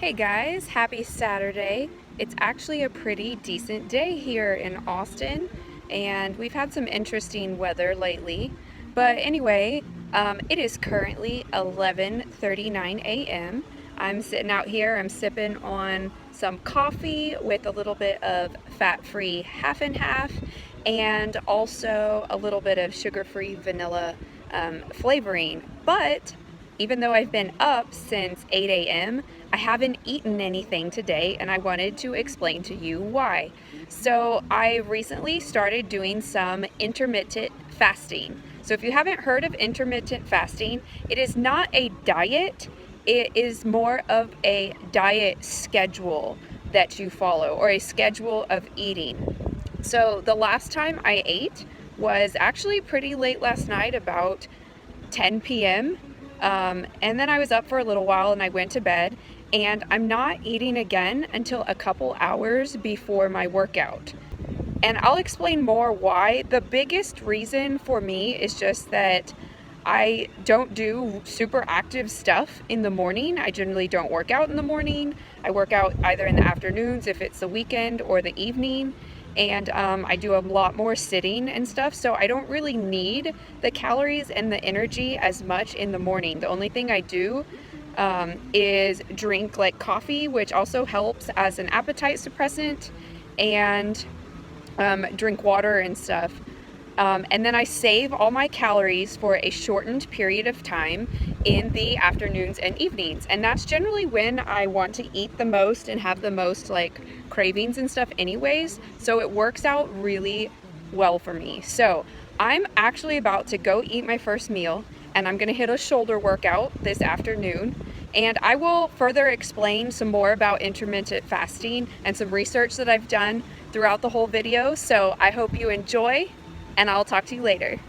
Hey guys, happy Saturday. It's actually a pretty decent day here in Austin, and we've had some interesting weather lately. But anyway, it is currently 11:39 a.m. I'm sitting out here, I'm sipping on some coffee with a little bit of fat-free half and half, and also a little bit of sugar-free vanilla flavoring. But even though I've been up since 8 a.m., I haven't eaten anything today, and I wanted to explain to you why. So, I recently started doing some intermittent fasting. So, if you haven't heard of intermittent fasting, it is not a diet, it is more of a diet schedule that you follow, or a schedule of eating. So, the last time I ate was actually pretty late last night, about 10 p.m. And then I was up for a little while and I went to bed, and I'm not eating again until a couple hours before my workout. And I'll explain more why. The biggest reason for me is just that I don't do super active stuff in the morning. I generally don't work out in the morning. I work out either in the afternoons if it's the weekend or the evening. And I do a lot more sitting and stuff. So I don't really need the calories and the energy as much in the morning. The only thing I do is drink like coffee, which also helps as an appetite suppressant, and drink water and stuff. And then I save all my calories for a shortened period of time in the afternoons and evenings. And that's generally when I want to eat the most and have the most like cravings and stuff anyways. So it works out really well for me. So I'm actually about to go eat my first meal, and I'm going to hit a shoulder workout this afternoon. And I will further explain some more about intermittent fasting and some research that I've done throughout the whole video. So I hope you enjoy, and I'll talk to you later.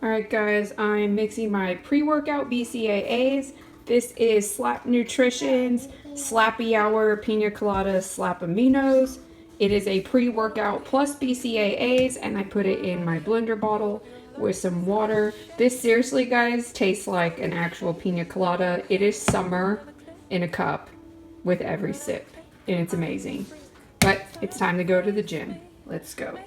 Alright guys, I'm mixing my pre-workout BCAAs. This is Slap Nutrition's Slappy Hour Pina Colada Slap Aminos. It is a pre-workout plus BCAAs, and I put it in my blender bottle with some water. This seriously guys tastes like an actual pina colada. It is summer in a cup with every sip, and it's amazing. But it's time to go to the gym. Let's go.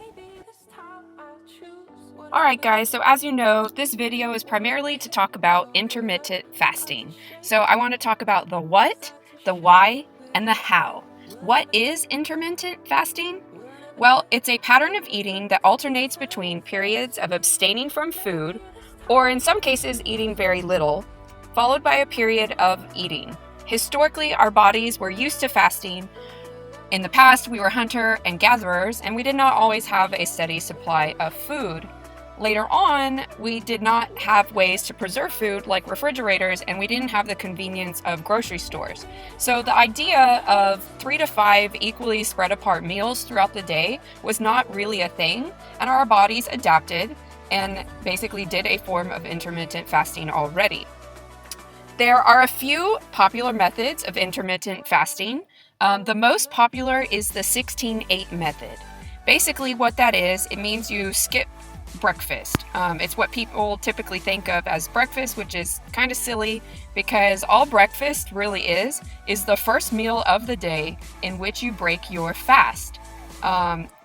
Alright guys, so as you know, this video is primarily to talk about intermittent fasting. So I want to talk about the what, the why, and the how. What is intermittent fasting? Well, it's a pattern of eating that alternates between periods of abstaining from food, or in some cases eating very little, followed by a period of eating. Historically, our bodies were used to fasting. In the past, we were hunter and gatherers, and we did not always have a steady supply of food. Later on, we did not have ways to preserve food like refrigerators, and we didn't have the convenience of grocery stores. So the idea of 3 to 5 equally spread apart meals throughout the day was not really a thing, and our bodies adapted and basically did a form of intermittent fasting already. There are a few popular methods of intermittent fasting. The most popular is the 16-8 method. Basically what that is, it means you skip breakfast. It's what people typically think of as breakfast, which is kind of silly because all breakfast really is the first meal of the day in which you break your fast.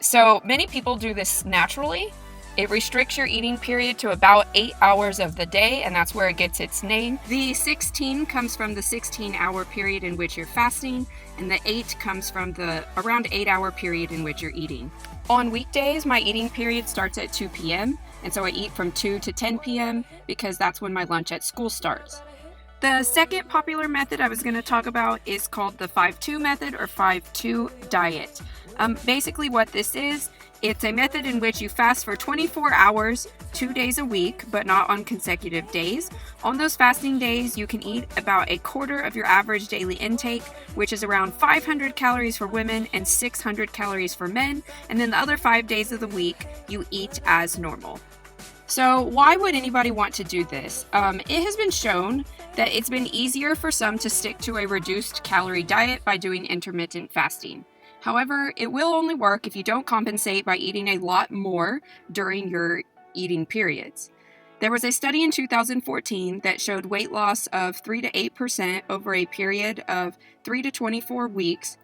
So many people do this naturally. It restricts your eating period to about 8 hours of the day, and that's where it gets its name. The 16 comes from the 16-hour period in which you're fasting, and the 8 comes from the around 8-hour period in which you're eating. On weekdays, my eating period starts at 2 p.m., and so I eat from 2 to 10 p.m. because that's when my lunch at school starts. The second popular method I was going to talk about is called the 5-2 method or 5-2 diet. Basically what this is, it's a method in which you fast for 24 hours, 2 days a week, but not on consecutive days. On those fasting days, you can eat about a quarter of your average daily intake, which is around 500 calories for women and 600 calories for men. And then the other 5 days of the week, you eat as normal. So why would anybody want to do this? It has been shown that it's been easier for some to stick to a reduced calorie diet by doing intermittent fasting. However, it will only work if you don't compensate by eating a lot more during your eating periods. There was a study in 2014 that showed weight loss of 3 to 8% over a period of 3 to 24 weeks,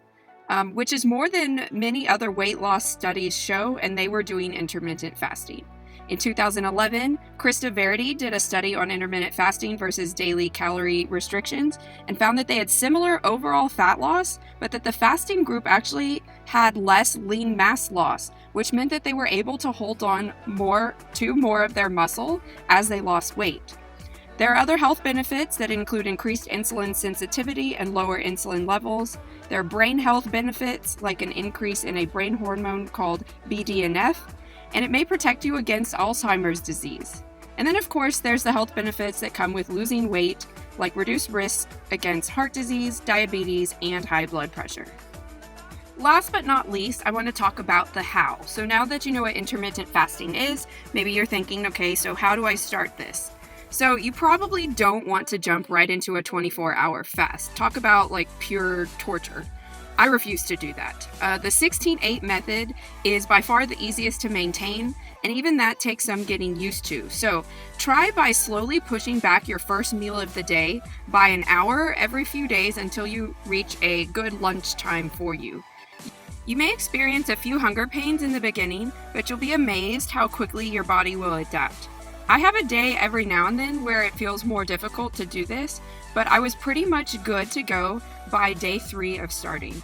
which is more than many other weight loss studies show, and they were doing intermittent fasting. In 2011, Krista Verity did a study on intermittent fasting versus daily calorie restrictions and found that they had similar overall fat loss, but that the fasting group actually had less lean mass loss, which meant that they were able to hold on more of their muscle as they lost weight. There are other health benefits that include increased insulin sensitivity and lower insulin levels. There are brain health benefits, like an increase in a brain hormone called BDNF, and it may protect you against Alzheimer's disease. And then, of course, there's the health benefits that come with losing weight, like reduced risk against heart disease, diabetes, and high blood pressure. Last but not least, I want to talk about the how. So now that you know what intermittent fasting is, maybe you're thinking, okay, so how do I start this? So you probably don't want to jump right into a 24-hour fast. Talk about like pure torture. I refuse to do that. The 16-8 method is by far the easiest to maintain, and even that takes some getting used to. So try by slowly pushing back your first meal of the day by an hour every few days until you reach a good lunch time for you. You may experience a few hunger pains in the beginning, but you'll be amazed how quickly your body will adapt. I have a day every now and then where it feels more difficult to do this, but I was pretty much good to go by day 3 of starting.